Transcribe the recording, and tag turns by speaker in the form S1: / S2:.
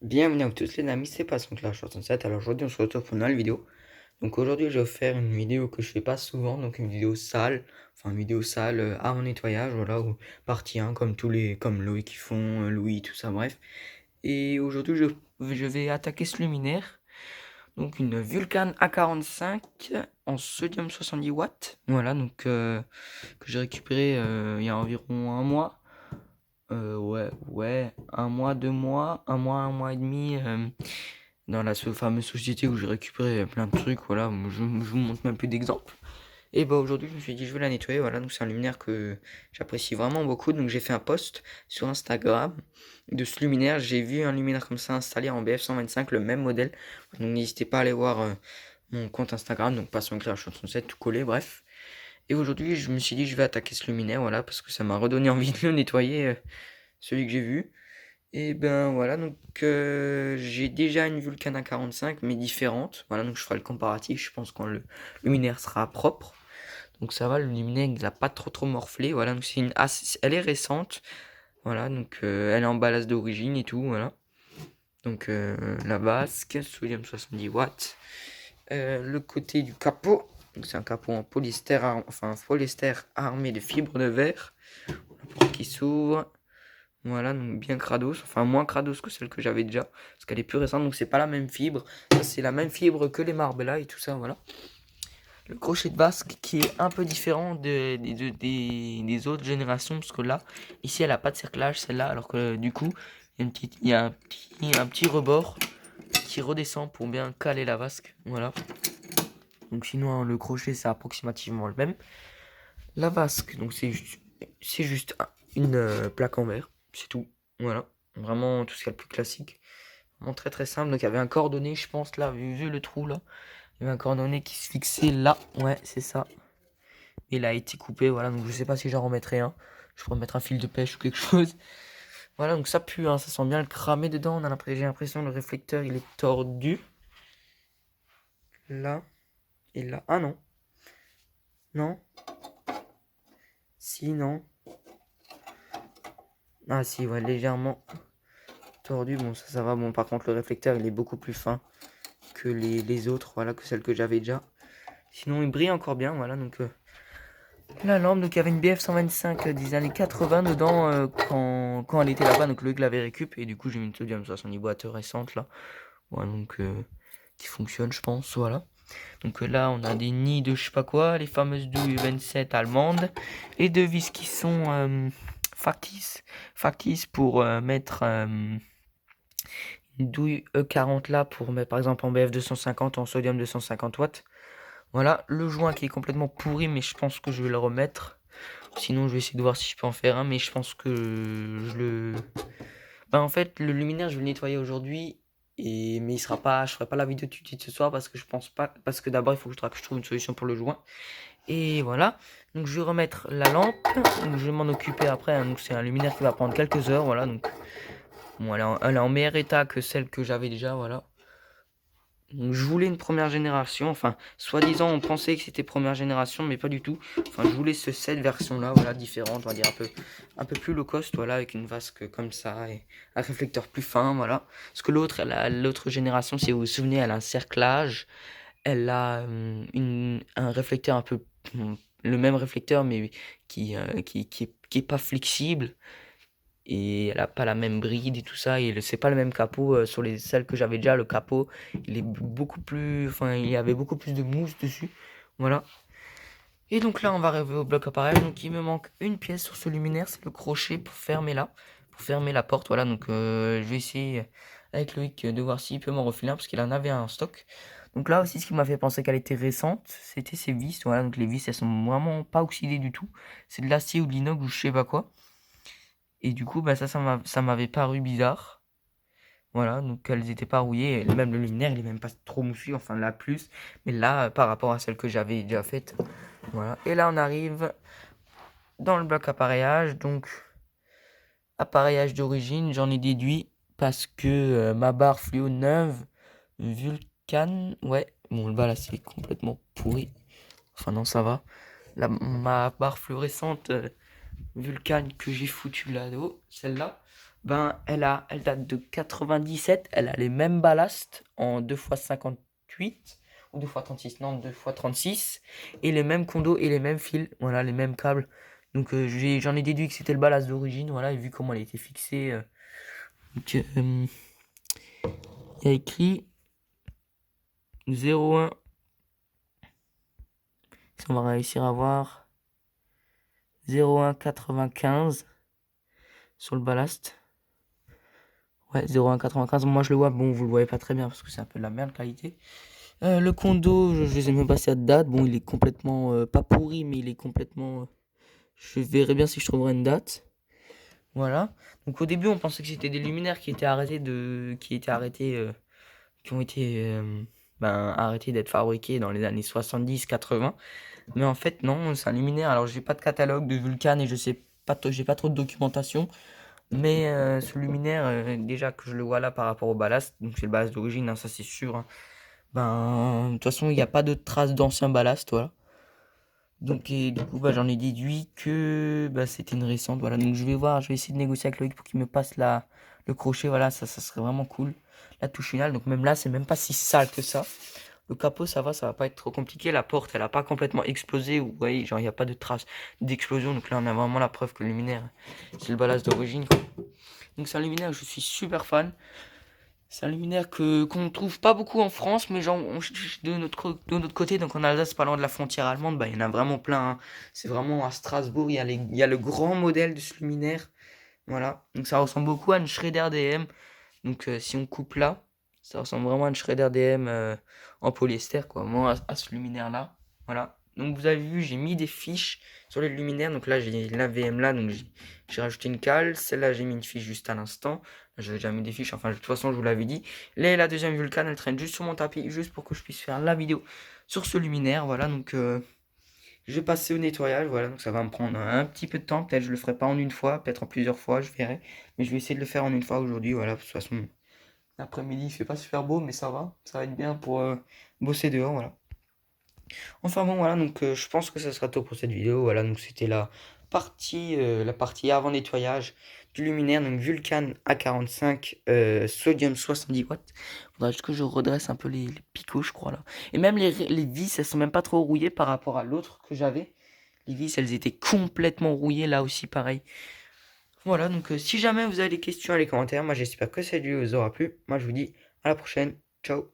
S1: Bienvenue à tous les amis, c'est Passion Clash 67. Alors aujourd'hui on se retrouve pour une nouvelle vidéo. Donc aujourd'hui je vais faire une vidéo que je fais pas souvent, donc une vidéo sale, enfin une vidéo sale à mon nettoyage, voilà, ou partie 1 comme comme Loïc qui font, Louis, tout ça, bref. Et aujourd'hui je vais attaquer ce luminaire, donc une Vulcan A45 en sodium 70 watts, voilà, donc que j'ai récupéré il y a environ un mois. Ouais, un mois, 2 mois, un mois et demi, dans la fameuse société où j'ai récupéré plein de trucs, voilà, je vous montre même plus d'exemples. Et bah aujourd'hui, je me suis dit, je vais la nettoyer, voilà, donc c'est un luminaire que j'apprécie vraiment beaucoup, donc j'ai fait un post sur Instagram de ce luminaire. J'ai vu un luminaire comme ça installé en BF 125, le même modèle, donc n'hésitez pas à aller voir mon compte Instagram, donc Passion Clair 67, tout collé, bref. Et aujourd'hui, je me suis dit, je vais attaquer ce luminaire, voilà, parce que ça m'a redonné envie de le nettoyer, celui que j'ai vu. Et ben voilà, donc j'ai déjà une Vulcan A45 mais différente. Voilà, donc je ferai le comparatif, je pense quand le luminaire sera propre. Donc ça va, le luminaire il a pas trop morflé. Voilà, donc elle est récente. Voilà, donc elle est en ballast d'origine et tout, voilà. Donc la basque, sodium 70 watts. Le côté du capot, donc c'est un capot en polyester, enfin polyester armé de fibres de verre. La porte qui s'ouvre. Voilà, donc bien Kratos, enfin moins Kratos que celle que j'avais déjà, parce qu'elle est plus récente, donc c'est pas la même fibre. Ça, c'est la même fibre que les Marbella et tout ça, voilà. Le crochet de vasque qui est un peu différent des autres générations, parce que là, ici, elle a pas de cerclage, celle-là, alors que du coup, il y a un petit rebord qui redescend pour bien caler la vasque, voilà. Donc sinon, le crochet, c'est approximativement le même. La vasque, donc c'est juste une plaque en verre, c'est tout. Voilà, vraiment tout ce qu'il y a de plus classique. Vraiment très très simple. Donc il y avait un cordonnet, je pense, là, vu le trou là. Il y avait un cordonnet qui se fixait là. Ouais, c'est ça. Il a été coupé, voilà. Donc je sais pas si j'en remettrai un. Je pourrais mettre un fil de pêche ou quelque chose. Voilà, donc ça pue, hein, ça sent bien le cramé dedans. J'ai l'impression le réflecteur il est tordu. Là et là. Ah non. Non. Si, non. Ah si, ouais, légèrement tordu. Bon, ça va. Bon, par contre, le réflecteur il est beaucoup plus fin que les autres, voilà, que celle que j'avais déjà. Sinon, il brille encore bien, voilà, donc la lampe, donc il y avait une BF 125 des années 80 dedans quand elle était là-bas, donc Loïc l'avait récup, et du coup j'ai mis une sodium 70 boîte récente là, voilà, donc qui fonctionne je pense, voilà. Donc là on a des nids de je sais pas quoi, les fameuses douilles 27 allemandes, et deux vis qui sont factices pour mettre une douille E40 là, pour mettre par exemple en BF 250, en sodium 250 watts. Voilà, le joint qui est complètement pourri, mais je pense que je vais le remettre. Sinon, je vais essayer de voir si je peux en faire un, mais je pense que je le... Ben, en fait, le luminaire, je vais le nettoyer aujourd'hui, mais il sera pas... je ferai pas la vidéo tout de suite ce soir, parce que je pense pas... Parce que d'abord, il faut que je trouve une solution pour le joint. Et voilà, donc je vais remettre la lampe, donc je vais m'en occuper après, hein. Donc c'est un luminaire qui va prendre quelques heures, voilà, donc... Bon, elle est en meilleur état que celle que j'avais déjà, voilà. Donc, je voulais une première génération, enfin, soi-disant, on pensait que c'était première génération, mais pas du tout. Enfin, je voulais cette version-là, voilà, différente, on va dire un peu plus low cost, voilà, avec une vasque comme ça et un réflecteur plus fin, voilà. Parce que l'autre génération, si vous vous souvenez, elle a un cerclage, elle a un réflecteur un peu, le même réflecteur, mais qui est pas flexible et elle a pas la même bride et tout ça, et c'est pas le même capot sur celles que j'avais déjà. Le capot il est beaucoup plus, enfin il y avait beaucoup plus de mousse dessus, voilà. Et donc là on va arriver au bloc appareil, donc il me manque une pièce sur ce luminaire, c'est le crochet pour fermer la porte, voilà. Donc je vais essayer avec Loïc de voir s'il peut m'en refiler un, parce qu'il en avait un en stock. Donc là aussi, ce qui m'a fait penser qu'elle était récente, c'était ces vis, voilà. Donc les vis elles sont vraiment pas oxydées du tout, c'est de l'acier ou de l'inox ou je sais pas quoi. Et du coup, bah ça m'avait paru bizarre. Voilà, donc elles étaient pas rouillées. Et même le luminaire, il est même pas trop moussu, enfin là plus. Mais là, par rapport à celle que j'avais déjà faite. Voilà. Et là, on arrive dans le bloc appareillage. Donc, appareillage d'origine, j'en ai déduit parce que ma barre fluo neuve, Vulcan, ouais, bon, le bas là, c'est complètement pourri. Enfin, non, ça va. Ma barre fluorescente Vulcan que j'ai foutu là-haut, celle-là. Ben, elle date de 97, elle a les mêmes ballasts en 2x58, ou 2x36, non, 2x36, et les mêmes condos et les mêmes fils, voilà, les mêmes câbles. Donc j'en ai déduit que c'était le ballast d'origine, voilà, et vu comment elle était fixée, donc, il y a écrit 01, si on va réussir à voir, 0195 sur le ballast. Ouais, 0195, moi je le vois, bon, vous le voyez pas très bien parce que c'est un peu de la merde qualité. Le condo, je les ai même passé à date. Bon, il est complètement pas pourri, mais il est complètement. Je verrai bien si je trouverai une date. Voilà. Donc au début, on pensait que c'était des luminaires qui étaient qui ont été arrêtés d'être fabriqués dans les années 70-80. Mais en fait, non, c'est un luminaire. Alors, j'ai pas de catalogue de Vulcan et je sais pas, j'ai pas trop de documentation. Mais ce luminaire, déjà que je le vois là par rapport au ballast, donc c'est le ballast d'origine, hein, ça c'est sûr, hein. Ben, de toute façon, il n'y a pas de traces d'ancien ballast, voilà. Donc, et du coup, bah, j'en ai déduit que bah, c'était une récente, voilà. Donc, je vais voir, je vais essayer de négocier avec Loïc pour qu'il me passe le crochet, voilà, ça serait vraiment cool. La touche finale, donc même là, c'est même pas si sale que ça. Le capot, ça va pas être trop compliqué. La porte, elle a pas complètement explosé, vous voyez, genre, il n'y a pas de traces d'explosion. Donc là, on a vraiment la preuve que le luminaire, c'est le ballast d'origine, quoi. Donc, c'est un luminaire, je suis super fan. C'est un luminaire qu'on trouve pas beaucoup en France, mais genre de notre côté, donc en Alsace, pas loin de la frontière allemande, bah il y en a vraiment plein, hein. C'est vraiment à Strasbourg, il y a le grand modèle de ce luminaire. Voilà. Donc ça ressemble beaucoup à une Schrader DM. Donc si on coupe là, ça ressemble vraiment à une Schrader DM en polyester, quoi. Moi, à ce luminaire-là. Voilà. Donc vous avez vu, j'ai mis des fiches sur les luminaires. Donc là, j'ai la VM là, donc j'ai rajouté une cale. Celle-là, j'ai mis une fiche juste à l'instant. J'avais déjà mis des fiches, enfin, de toute façon, je vous l'avais dit. Là, la deuxième Vulcan, elle traîne juste sur mon tapis, juste pour que je puisse faire la vidéo sur ce luminaire. Voilà, donc je vais passer au nettoyage. Voilà, donc ça va me prendre un petit peu de temps. Peut-être je le ferai pas en une fois, peut-être en plusieurs fois, je verrai. Mais je vais essayer de le faire en une fois aujourd'hui. Voilà, de toute façon, l'après-midi, il fait pas super beau, mais ça va. Ça va être bien pour bosser dehors, voilà. Enfin bon, voilà, donc je pense que ça sera tout pour cette vidéo. Voilà, donc c'était la partie avant nettoyage du luminaire, donc Vulcan A45, sodium 70 watts. Faudra juste que je redresse un peu les picots, je crois, là. Et même les vis, elles sont même pas trop rouillées par rapport à l'autre que j'avais. Les vis, elles étaient complètement rouillées, là aussi, pareil. Voilà, donc si jamais vous avez des questions, les commentaires, moi j'espère que cette vidéo vous aura plu. Moi je vous dis à la prochaine. Ciao.